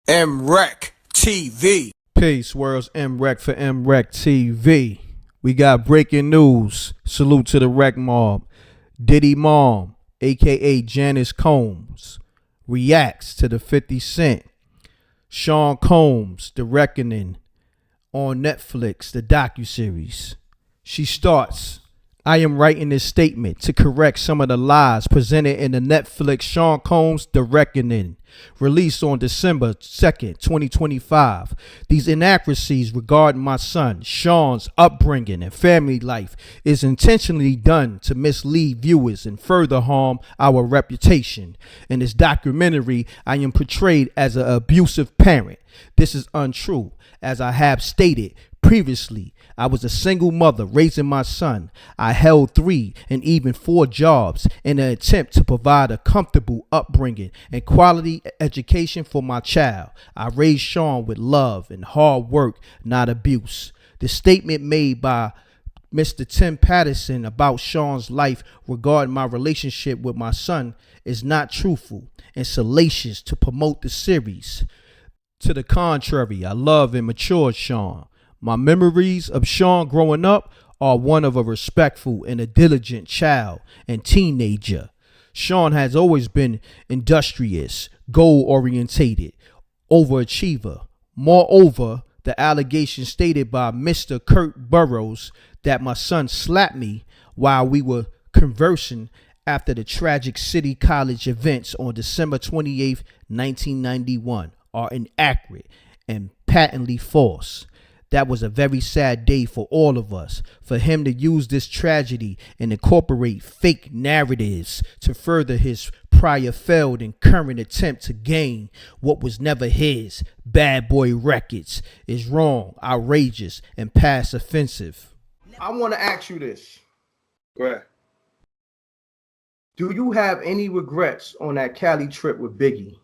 MRecktv. Peace, world's M.Reck for MRecktv. We got breaking news. Salute to the Wreck Mob. Diddy Mom, aka Janice Combs, reacts to the 50 Cent. Sean Combs, The Reckoning, on Netflix, the docuseries. She starts, I am writing this statement to correct some of the lies presented in the Netflix Sean Combs The Reckoning, released on December 2nd, 2025. These inaccuracies regarding my son Sean's upbringing and family life is intentionally done to mislead viewers and further harm our reputation. In this documentary, I am portrayed as an abusive parent. This is untrue. As I have stated previously, I was a single mother raising my son. I held 3 and even 4 jobs in an attempt to provide a comfortable upbringing and quality education for my child. I raised Sean with love and hard work, not abuse. The statement made by Mr. Tim Patterson about Sean's life regarding my relationship with my son is not truthful and salacious to promote the series. To the contrary, I love and matured Sean. My memories of Sean growing up are one of a respectful and a diligent child and teenager. Sean has always been industrious, goal-orientated, overachiever. Moreover, the allegation stated by Mr. Kirk Burrowes that my son slapped me while we were conversing after the tragic City College events on December 28th, 1991 are inaccurate and patently false. That was a very sad day for all of us. For him to use this tragedy and incorporate fake narratives to further his prior failed and current attempt to gain what was never his, bad boy records, is wrong, outrageous, and past offensive. I want to ask you this. Go ahead. Do you have any regrets on that Cali trip with Biggie?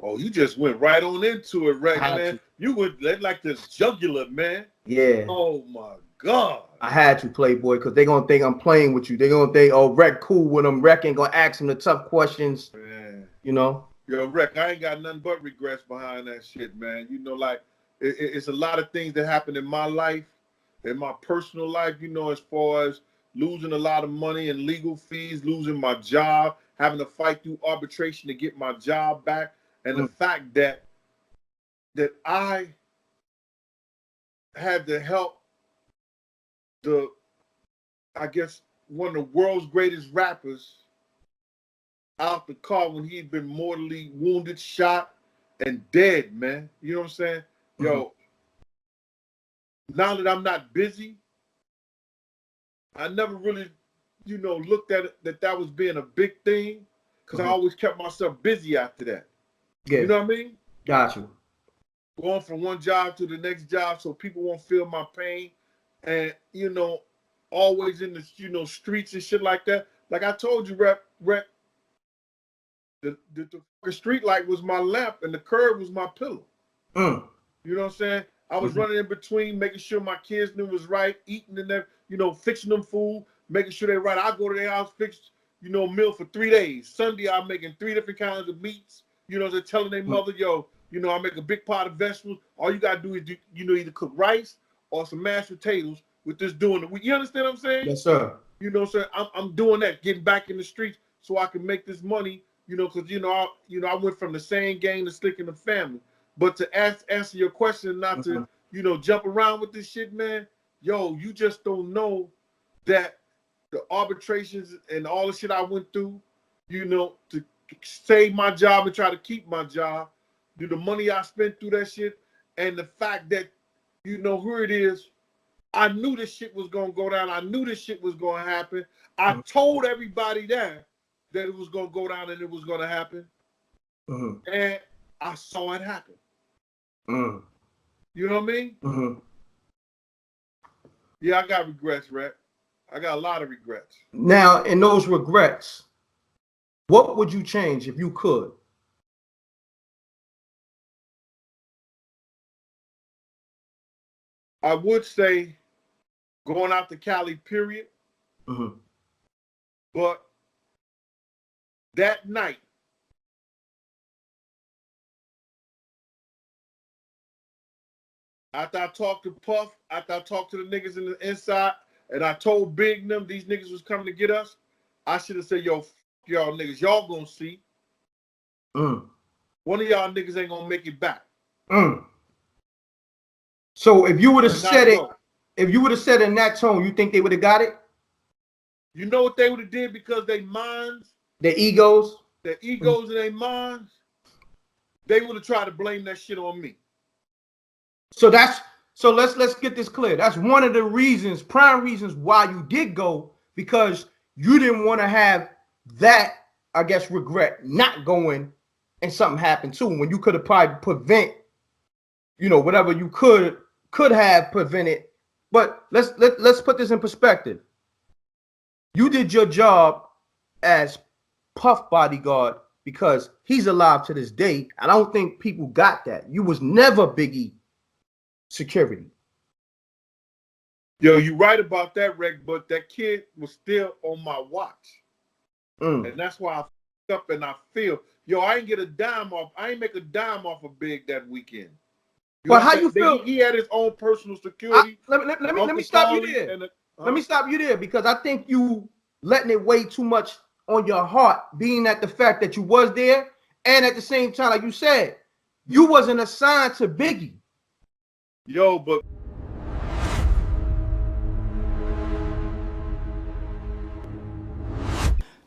Oh, you just went right on into it, right, man. You went like this jugular, man. Yeah. Oh my God. I had to, Playboy, because they're gonna think I'm playing with you. They're gonna think, oh, Wreck cool with them. Wreck ain't gonna ask him the tough questions. Man. You know? Yo, Wreck, I ain't got nothing but regrets behind that shit, man. You know, like it's a lot of things that happened in my life, in my personal life, you know, as far as losing a lot of money and legal fees, losing my job, having to fight through arbitration to get my job back. And the fact that I had to help I guess, one of the world's greatest rappers out the car when he'd been mortally wounded, shot, and dead, man. You know what I'm saying? Yo, now that I'm not busy, I never really, looked at it that was being a big thing because I always kept myself busy after that. Yeah. You know what I mean? Got you. Going from one job to the next job so people won't feel my pain. And, always in the, streets and shit like that. Like I told you, Rep, the street light was my lamp and the curb was my pillow. You know what I'm saying? I was running in between, making sure my kids knew it was right, eating in there, fixing them food, making sure they're right. I go to their house, fix, meal for 3 days. Sunday, I'm making 3 different kinds of meats. They're telling their mother, yo, I make a big pot of vegetables. All you gotta do is either cook rice or some mashed potatoes with this doing the week. You understand what I'm saying? Yes, sir. Sir, I'm doing that, getting back in the streets so I can make this money. Because I went from the same gang to sticking the family. But to answer your question, not to jump around with this shit, man. Yo, you just don't know that the arbitrations and all the shit I went through, to save my job and try to keep my job, the money I spent through that shit, and the fact that, who it is, I knew this shit was going to go down. I knew this shit was going to happen. I told everybody that it was going to go down and it was going to happen. And I saw it happen. You know what I mean? Yeah, I got regrets, Rep. I got a lot of regrets. Now, in those regrets, what would you change if you could? I would say going out to Cali, period. But that night, After I talked to Puff, after I talked to the niggas in the inside, and I told Big and them these niggas was coming to get us, I should have said, yo, f y'all niggas, y'all gonna see. One of y'all niggas ain't gonna make it back. So if you would have said it, if you would have said it in that tone, you think they would have got it? You know what they would have did because they minds, Their egos in their minds, they would have tried to blame that shit on me. So let's get this clear. That's one of the reasons, prime reasons why you did go, because you didn't want to have that, I guess, regret not going and something happened too, when you could have probably prevent, you know, whatever you could have prevented. But let's put this in perspective. You did your job as Puff bodyguard because he's alive to this day. I don't think people got that. You was never Biggie security. Yo, you right about that, Reck, but that kid was still on my watch. And that's why I fucked up and I feel, yo, I ain't make a dime off of Big that weekend. But how you feel? He had his own personal security. Let me stop you there. Let me stop you there, because I think you letting it weigh too much on your heart, being at the fact that you was there, and at the same time, like you said, you wasn't assigned to Biggie. Yo, but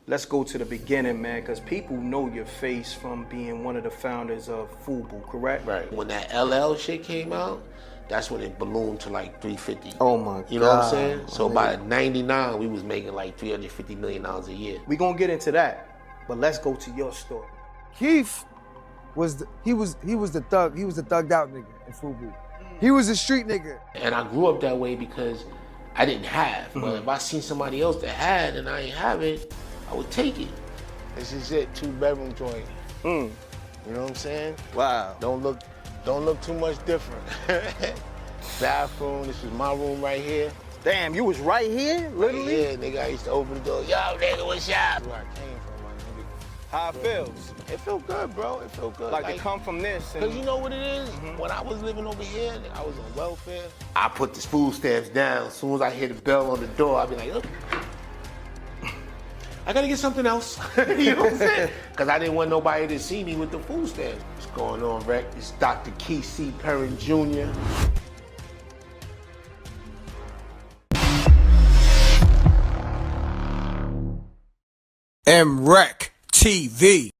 Let's go to the beginning, man, because people know your face from being one of the founders of Fubu, correct? Right. When that LL shit came out, that's when it ballooned to like 350. Oh my God. You know what I'm saying? So by 99, we was making like $350 million a year. We gonna get into that, but let's go to your story. Keith was the thug. He was the thugged out nigga in Fubu. He was a street nigga. And I grew up that way because I didn't have. But if I seen somebody else that had and I ain't have it, I would take it. This is it, 2-bedroom joint. You know what I'm saying? Wow. Don't look too much different. Bathroom, this is my room right here. Damn, you was right here, literally? Yeah, nigga, I used to open the door, yo, nigga, what's up? That's where I came from, my nigga. How it feels? It felt good, bro, it felt good. Like to come from this. Cause you know what it is? When I was living over here, I was on welfare. I put the food stamps down. As soon as I hear the bell on the door, I'd be like, look, I gotta get something else. You know what I'm saying? Because I didn't want nobody to see me with the food stamps. What's going on, Reck? It's Dr. Keith C. Perrin Jr. MRecktv.